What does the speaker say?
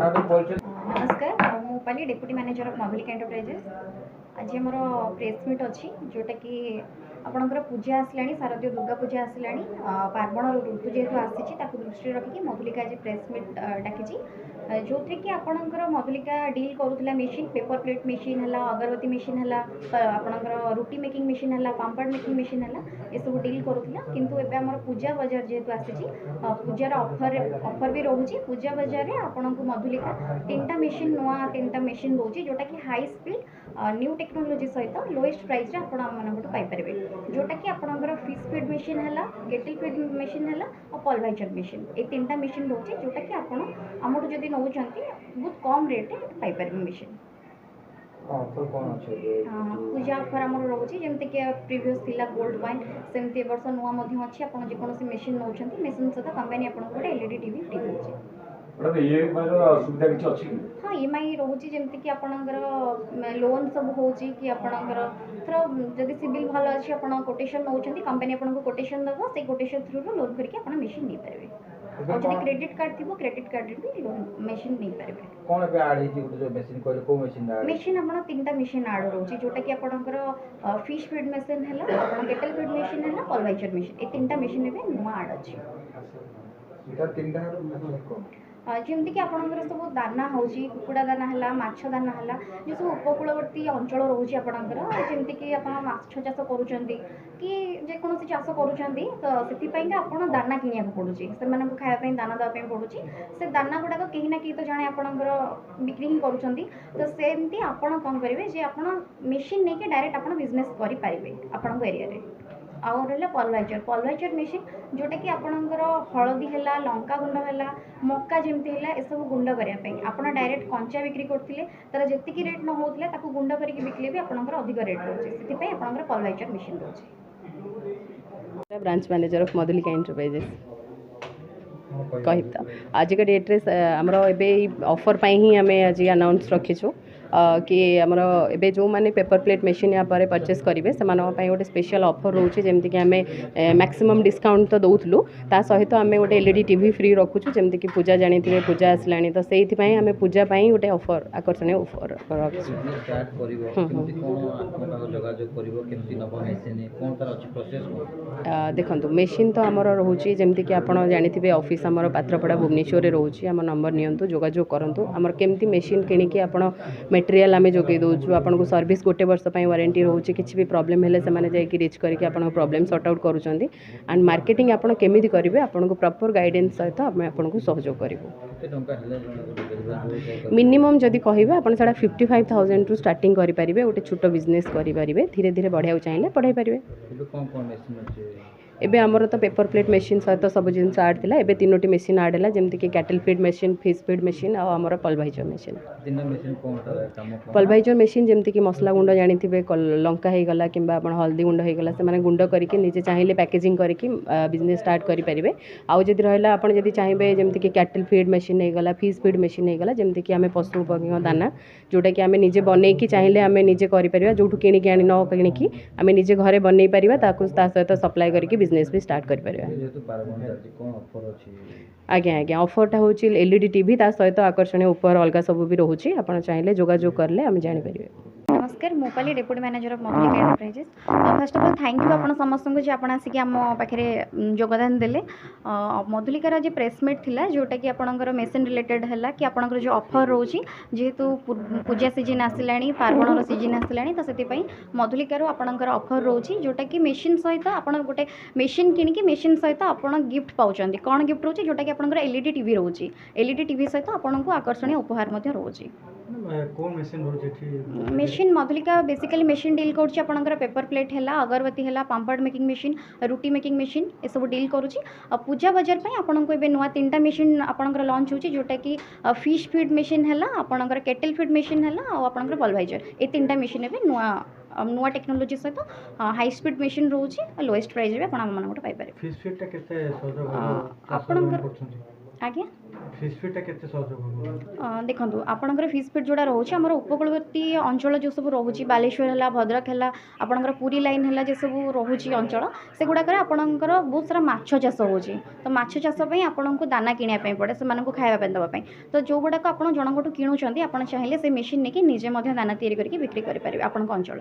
नमस्कार मु Pali deputy manager of Madhulika enterprises. आज आमर प्रेस मीट अच्छी जोटा कि आपणकर पूजा आसला शारदीय दुर्गा पूजा आसला पार्वण ऋतु जेहेतु आसी दृष्टि रखिक मधुलिका आज प्रेस मीट डाकी जो थी कि आपणकर मधुलिका डील करूला मेसीन पेपर प्लेट मेसीन है अगरबत्ती मेसीन है आपणकर रुटी मेकिंग मेसीन है पाम्पड़ मेकिंग मेसीन है ये सब डील करूला किंतु एबे हमर पूजा बाजार जेहेतु आसी पूजार ऑफर भी रोचे पूजा बाजार में आपन को मधुलिका 3टा मेसीन नुआ 3टा मेसीन रोचे जोटा कि हाई स्पीड न्यू टेक्नोलोजी सहित लोएस्ट प्राइस रे आपण मानक पाई पारे जोटा कि आपणकर फिश फीड मेसीन है केटल फीड मेसीन है और पल्वराइजर मेसीन ये 3टा मेसीन रोचे जोटा कि आपण हमठू जदी नउचंती बहुत कम रेट रे पाई पारे मेसीन। पूजा ऑफर आम रोचे जमीक प्रीवियस थी गोल्ड कॉइन सेमती वर्ष नुआ अच्छी आप जेकोसी मेसीन नौ मेसीन सहित कंपनी आपको गोटे एलईडी टीवी फ्री होची। हाँ ईएमआई रोचे जमीक कि आपणकर लोन सब होची कि आपणकर थर जदि सिविल भल अच्छी आप कोटेशन नौ कंपनी आपको कोटेशन दब से कोटेशन थ्रू लोन करके आप मेसीन नहीं पारे और जब क्रेडिट कार्ड थी क्रेडिट कार्ड भी लोन मेसीन नहीं पारे कौन पे ऐड ही जो मेसीन कहले को मेसीन ऐड मेसीन आपण 3टा मेसीन ऐड रोची जोटा कि आपणकर फिश फीड मेसीन है आपण केटल फीड मेसीन है पल्वराइजर मेसीन ये 3टा मेसीन में नुआ ऐड अच्छी इटा 3टा को जमीक कि आपणकर सब दाना होची कुकुड़ा दाना है माछ दाना है जो सब उपकूलवर्ती अंचल रोचे आपणकर जमीक कि आप माछ चाष करुँच कि जेकोसी चाष करुँच तो से आपड़ दाना किणा पड़ूँ से खायापी दाना देवाई पड़ूँ से दाना गुड़ाक कहीं ना कहीं तो जाने आपणकर बिक्री ही करुँच तो सेमती आपड़ कौन करेंगे आप मेसीन नहीं कि डायरेक्ट आप बिजनेस करेंगे आपण एरिया आउ रहा पल्वराइजर मेसीन जोटा कि आपणकर हलदी है लंका गुंड है मक्का जमती है ये सब गुंड करने आप डायरेक्ट कंचा बिक्री करते तार जी रेट न होता गुंड करके बिकले भी आपंकर अधिक रेट रोचे से आपंकर पल्वराइजर मेसीन रोचे। Branch manager of Madhulika enterprises कह तो आज का डेट्रे आमर एवं ऑफर ही आम आज अनाउंस रखीचु कि आमर एबे जो माने पेपर प्लेट मेसीन या पर परचेस करेंगे से गोटे स्पेशल ऑफर रोचे जमीक कि आम मैक्सिमम डिस्काउंट तो दौलू ता सहित आम गोटे एलईडी टीवी फ्री रखुचु जमीक कि पूजा जानी थे पूजा आसला तो से आम पूजा गोटे ऑफर आकर्षणीय ऑफर देखो मेसीन तो आमर रोचे जमीक कि आप जानी ऑफिस आमर पात्रपड़ा भुवनेश्वर रोचे आम नंबर नियंतु जोगाजोग करंतु आमर केमती मेसीन किणिकी आप मटेरियल आम जोगे दौचु आपको सर्विस गोटे वर्ष वारंटी रोचे किसी भी प्रॉब्लम है से रिच करके प्रॉब्लम सॉर्ट आउट करुँच एंड मार्केटिंग आपड़ केमी करेंगे आपको प्रॉपर गाइडेंस सहित आम आपको सहयोग करूँ मिनिमम जदि कहे आप 55,000 रु स्टार्टिंग करेंगे गोटे छोट बिजनेस करेंगे धीरे धीरे बढ़ाया चाहिए बढ़ाई पारे। एबे आमर तो पेपर प्लेट मेसीन सहित सब जिन आड थी एबे 3टी मेसीन आड है जमीक कि cattle feed machine fish feed machine और आमर पल्वराइजर मेसीन पल्वराइजर मेसीन जमीक कि मसला गुंड जानी थे लंका हो गला कि हल्दी गुंड हो गला से गुंड करके निजे चाहिए पैकेजिंग करके बिजनेस स्टार्ट करेंगे आउ जब रहा आप चाहिए जमीक कि कैटल फीड मेसीन हो गला फिश फीड मेसीन हो गला जमीक कि आम पशु पक्षी दाना जोटा कि आम निजे बनईकी चाहिए आम निजे कर जो किणिकी आनी न किणिकी आम निजे घरे बनई पार सहित सप्लाई करके बिजनेस भी स्टार्ट कर आज्ञा आज्ञा ऑफरटा हूँ एलईडी टीवी ता सहित आकर्षणीय उपहार अलग सब भी रोचे आप चाहिए जोगाजोग करेंगे आम जापर। नमस्कार मोपाली deputy manager of Madhulika enterprises. First of all thank you आपन समस्त को आप आसिक आम पाखे योगदान देले मधुलिकार जो प्रेस मीट थिला जोटा कि आपणकर मेसीन रिलेटेड है कि आपणकर जो ऑफर रोची जेहेतु पूजा सीजन आसला पार्वणर सीजन आसला तो से मधुलिकार आपणकर ऑफर रोची जोटा कि मेसीन सहित आप गोटे मेसीन किणिकी मेसीन सहित आप गिफ्ट पाँच कौन गिफ्ट रोचे जोटा कि आपणकर एलईडी टीवी रोची एलईडी टीवी सहित आपको आकर्षणीय उपहार रोचे। Machine Madhulika basically machine deal करुँच आपंकर पेपर प्लेट है अगरबत्ती है पाम्पड़ मेकिंग मेसीन रुटी मेकिंग मेसीन ये सब डील करुँच पूजा बाजार पर आपको ए नुआ 3टा मेसीन आपंकर लॉन्च होची जोटा कि फिश फीड मेसीन है आपंकर केटल फीड मेसीन है आपंकर पल्वराइजर ये 3टा मेसीन ए नुआ नुआ टेक्नोलोजी सहित हाई स्पीड मेसीन रोचे लोएस्ट प्राइस भी आपको पाइपर। आज्ञा फिश फीडटा केते सहयोग हम देखो आपणकर फिश फीड जोड़ा रोचे आम उपकूलवर्ती अंचल जो सब रोचे बालेश्वर है भद्रक है आपणकर पुरी लाइन है जे सब रोचे अंचल से गुड़ाक आपणकर बहुत सारा माछ चाष हो तो माछ चाष आपन को दाना किनापी पड़े से खावाई देवाई तो जो गुड़ाक आप जनकठू किणुंट आप चाहिए से मेसीन नहीं निजे दाना तैयारी करके बिक्री करेंगे आपण अंचल।